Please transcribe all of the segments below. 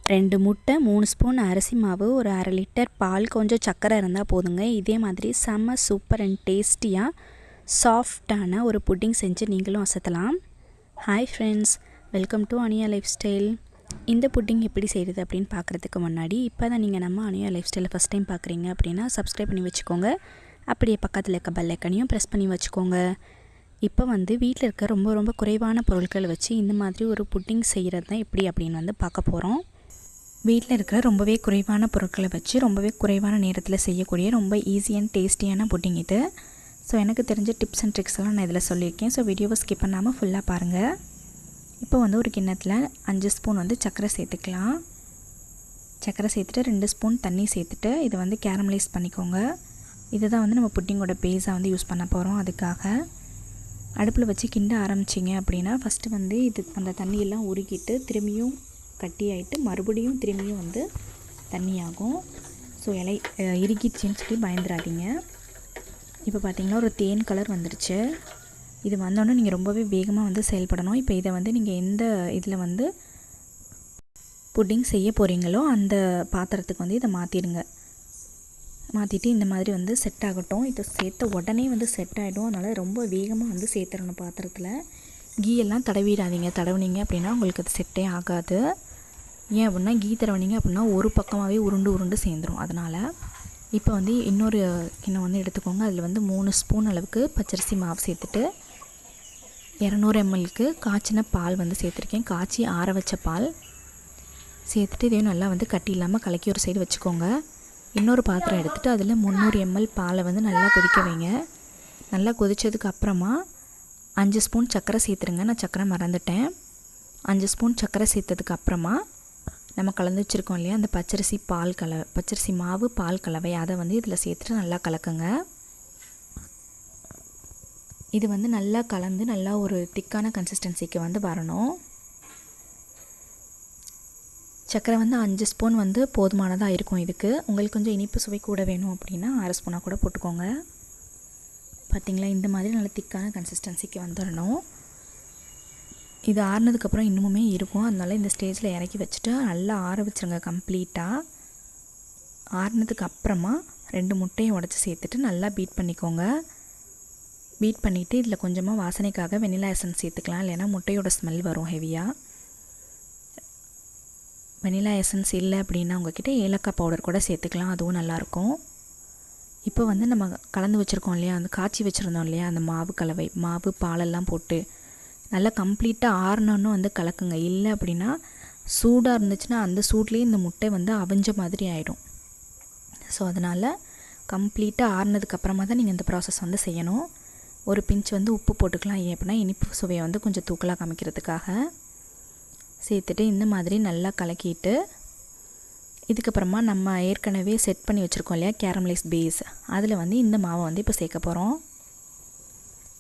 2 முட்டை, 3 ஸ்பூன் அரிசி மாவு, ஒரு 1/2 லிட்டர் பால், கொஞ்சம் சர்க்கரை இருந்தால் போதுங்க. இதே மாதிரி செம்ம சூப்பர் அண்ட் டேஸ்டியாக சாஃப்டான ஒரு புட்டிங் செஞ்சு நீங்களும் அசத்தலாம். Hi friends, welcome to Aniya life style. இந்த புட்டிங் எப்படி செய்கிறது அப்படின்னு பார்க்குறதுக்கு முன்னாடி, இப்போ தான் நீங்கள் நம்ம அனியா லைஃப் ஸ்டைலை ஃபஸ்ட் டைம் பார்க்குறீங்க அப்படின்னா சப்ஸ்கிரைப் பண்ணி வச்சுக்கோங்க. அப்படியே பக்கத்தில் இருக்க பெல் ஐக்கனையும் ப்ரெஸ் பண்ணி வச்சுக்கோங்க. இப்போ வீட்டில் இருக்க ரொம்ப குறைவான பொருட்களை வச்சு இந்த மாதிரி ஒரு புட்டிங் செய்கிறது தான் எப்படி அப்படின்னு பார்க்க போகிறோம். வீட்டில் இருக்கிற ரொம்பவே குறைவான பொருட்களை வச்சு ரொம்பவே குறைவான நேரத்தில் செய்யக்கூடிய ரொம்ப ஈஸி அண்ட் டேஸ்டியான புட்டிங் இது. ஸோ எனக்கு தெரிஞ்ச டிப்ஸ் அண்ட் ட்ரிக்ஸ் எல்லாம் நான் இதில் சொல்லியிருக்கேன். ஸோ வீடியோவை ஸ்கிப் பண்ணாமல் ஃபுல்லாக பாருங்கள். இப்போ ஒரு கிண்ணத்தில் 5 ஸ்பூன் சர்க்கரை சேர்த்துக்கலாம். சர்க்கரை சேர்த்துட்டு 2 ஸ்பூன் தண்ணி சேர்த்துட்டு இதை கேரமலைஸ் பண்ணிக்கோங்க. இதை தான் நம்ம புட்டிங்கோட பேஸாக யூஸ் பண்ண போகிறோம். அதுக்காக அடுப்பில் வச்சு கிண்ட ஆரம்பிச்சிங்க அப்படின்னா ஃபஸ்ட்டு இது அந்த தண்ணியெல்லாம் உருகிட்டு திரும்பியும் கட்டி ஆகிட்டு மறுபடியும் திரும்பியும் தண்ணியாகும். ஸோ இறுகிடுச்சின்னு சொல்லி பயந்துடாதீங்க. இப்போ பார்த்திங்கன்னா ஒரு தேன் கலர் வந்துடுச்சு. இது வந்தோடனே நீங்கள் ரொம்பவே வேகமாக செயல்படணும். இப்போ இதை நீங்கள் எந்த இதில் புட்டிங் செய்ய போகிறீங்களோ அந்த பாத்திரத்துக்கு இதை மாற்றிடுங்க. மாற்றிட்டு இந்த மாதிரி செட் ஆகட்டும். இதை சேர்த்த உடனே செட் ஆகிடும். அதனால் ரொம்ப வேகமாக சேர்த்துடணும் பாத்திரத்தில். கீ எல்லாம் தடவிடாதீங்க. தடவுனீங்க அப்படின்னா உங்களுக்கு அது செட்டே ஆகாது. ஏன் அப்படின்னா கீ தடவுனீங்க அப்படின்னா ஒரு பக்கமாகவே உருண்டு சேர்ந்துடும். அதனால் இப்போ இன்னொரு கிண்ணம் எடுத்துக்கோங்க. அதில் 3 ஸ்பூன் அளவுக்கு பச்சரிசி மாவு சேர்த்துட்டு 200 mlக்கு காய்ச்சின பால் சேர்த்துருக்கேன். காய்ச்சி ஆற வச்ச பால் சேர்த்துட்டு இதையும் நல்லா கட்டி இல்லாமல் கலக்கி ஒரு சைடு வச்சுக்கோங்க. இன்னொரு பாத்திரம் எடுத்துகிட்டு அதில் 300 ml பாலை நல்லா கொதிக்க வைங்க. நல்லா கொதித்ததுக்கு அப்புறமா 5 ஸ்பூன் சர்க்கரை சேர்த்துருங்க. நான் சர்க்கரை மறந்துட்டேன். 5 ஸ்பூன் சர்க்கரை சேர்த்ததுக்கு அப்புறமா நம்ம கலந்து வச்சுருக்கோம் இல்லையா அந்த பச்சரிசி மாவு பால் கலவை அதை இதில் சேர்த்துட்டு நல்லா கலக்குங்க. இது நல்லா கலந்து நல்லா ஒரு திக்கான கன்சிஸ்டன்சிக்கு வரணும். சர்க்கரை 5 ஸ்பூன் போதுமானதாக இருக்கும். இதுக்கு உங்களுக்கு கொஞ்சம் இனிப்பு சுவை கூட வேணும் அப்படின்னா 1/2 ஸ்பூனாக கூட போட்டுக்கோங்க. பார்த்திங்களா, இந்த மாதிரி நல்ல திக்கான கன்சிஸ்டன்சிக்கு வந்துடணும். இது ஆறுனதுக்கப்புறம் இன்னுமே இருக்கும். அதனால் இந்த ஸ்டேஜில் இறக்கி வச்சுட்டு நல்லா ஆற வச்சுருங்க கம்ப்ளீட்டாக. ஆறுனதுக்கு அப்புறமா 2 முட்டையை உடச்சி சேர்த்துட்டு நல்லா பீட் பண்ணிக்கோங்க. பீட் பண்ணிவிட்டு இதில் கொஞ்சமாக வாசனைக்காக வெனிலா எசன்ஸ் சேர்த்துக்கலாம். இல்லைன்னா முட்டையோட ஸ்மெல் வரும் ஹெவியாக. வெனிலா எசன்ஸ் இல்லை அப்படின்னா உங்கள்கிட்ட ஏலக்காய் பவுடர் கூட சேர்த்துக்கலாம். அதுவும் நல்லாயிருக்கும். இப்போ நம்ம கலந்து வச்சுருக்கோம் இல்லையா, அந்த காய்ச்சி வச்சுருந்தோம் இல்லையா அந்த மாவு பாலெல்லாம் போட்டு நல்லா கம்ப்ளீட்டாக ஆறணுன்னு கலக்குங்க. இல்லை அப்படின்னா சூடாக இருந்துச்சுன்னா அந்த சூட்லேயே இந்த முட்டை அவிஞ்ச மாதிரி ஆகிடும். ஸோ அதனால் கம்ப்ளீட்டாக ஆறுனதுக்கப்புறமா தான் நீங்கள் இந்த ப்ராசஸ் செய்யணும். ஒரு பிஞ்ச் உப்பு போட்டுக்கலாம். ஏன் அப்படின்னா இனிப்பு சுவையை கொஞ்சம் தூக்கலாக காமிக்கிறதுக்காக சேர்த்துட்டு இந்த மாதிரி நல்லா கலக்கிட்டு இதுக்கப்புறமா நம்ம ஏற்கனவே செட் பண்ணி வச்சுருக்கோம் இல்லையா கேரமலைஸ் பேஸ், அதில் இந்த மாவை இப்போ சேர்க்க போகிறோம்.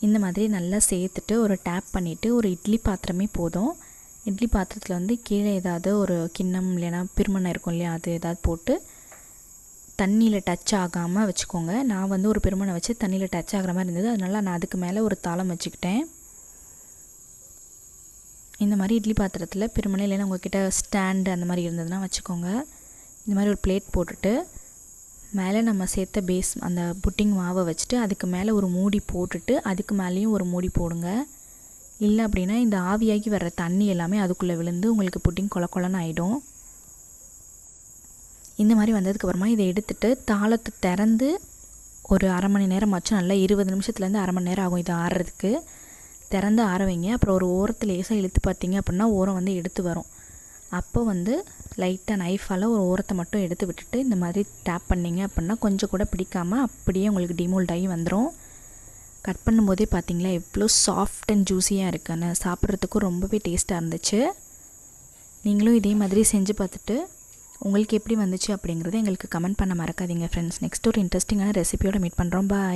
இந்த மாதிரி நல்லா சேர்த்துட்டு ஒரு டேப் பண்ணிவிட்டு ஒரு இட்லி பாத்திரமே போதும். இட்லி பாத்திரத்தில் கீழே ஏதாவது ஒரு கிண்ணம் இல்லைன்னா பிரிமனை இருக்கும் இல்லையா அது ஏதாவது போட்டு தண்ணியில் டச் ஆகாமல் வச்சுக்கோங்க. நான் ஒரு பிரிமனை வச்சு தண்ணியில் டச் ஆகிற மாதிரி இருந்தது. அதனால் நான் அதுக்கு மேலே ஒரு தாளம் வச்சுக்கிட்டேன். இந்த மாதிரி இட்லி பாத்திரத்தில் பிரிமனை இல்லைன்னா உங்கள்கிட்ட ஸ்டாண்டு அந்த மாதிரி இருந்ததுன்னா வச்சுக்கோங்க. இந்த மாதிரி ஒரு பிளேட் போட்டுட்டு மேலே நம்ம சேர்த்த பேஸ் அந்த புட்டிங் மாவை வச்சுட்டு அதுக்கு மேலே ஒரு மூடி போட்டுட்டு அதுக்கு மேலேயும் ஒரு மூடி போடுங்க. இல்லை அப்படின்னா இந்த ஆவியாகி வர்ற தண்ணி எல்லாமே அதுக்குள்ளே விழுந்து உங்களுக்கு புட்டிங் கொலன்னு ஆகிடும். இந்த மாதிரி வந்ததுக்கப்புறமா இதை எடுத்துகிட்டு தாளத்தை திறந்து ஒரு 1/2 மணி நேரம் ஆச்சு. நல்லா 20 நிமிஷத்துலேருந்து 1/2 மணி நேரம் ஆகும் இது ஆறுறதுக்கு. திறந்து ஆற வைங்க. அப்புறம் ஒரு ஓரத்தில் லேசாக இழுத்து பார்த்தீங்க அப்படின்னா ஓரம் எடுத்து வரும். அப்போ லைட்டாக நைஃபால் ஒரு ஓரத்தை மட்டும் எடுத்து விட்டுட்டு இந்த மாதிரி டேப் பண்ணிங்க அப்படின்னா கொஞ்சம் கூட பிடிக்காமல் அப்படியே உங்களுக்கு டிமோல்ட் ஆகி வந்துடும். கட் பண்ணும்போதே பார்த்தீங்களா எவ்வளோ சாஃப்ட் அண்ட் ஜூஸியாக இருக்குன்னு. சாப்பிட்றதுக்கும் ரொம்பவே டேஸ்ட்டாக இருந்துச்சு. நீங்களும் இதே மாதிரி செஞ்சு பார்த்துட்டு உங்களுக்கு எப்படி வந்துச்சு அப்படிங்கிறத எங்களுக்கு கமெண்ட் பண்ண மறக்காதீங்க ஃப்ரெண்ட்ஸ். நெக்ஸ்ட் ஒரு இன்ட்ரெஸ்டிங்கான ரெசிபியோட மீட் பண்ணுறோம். பாய்.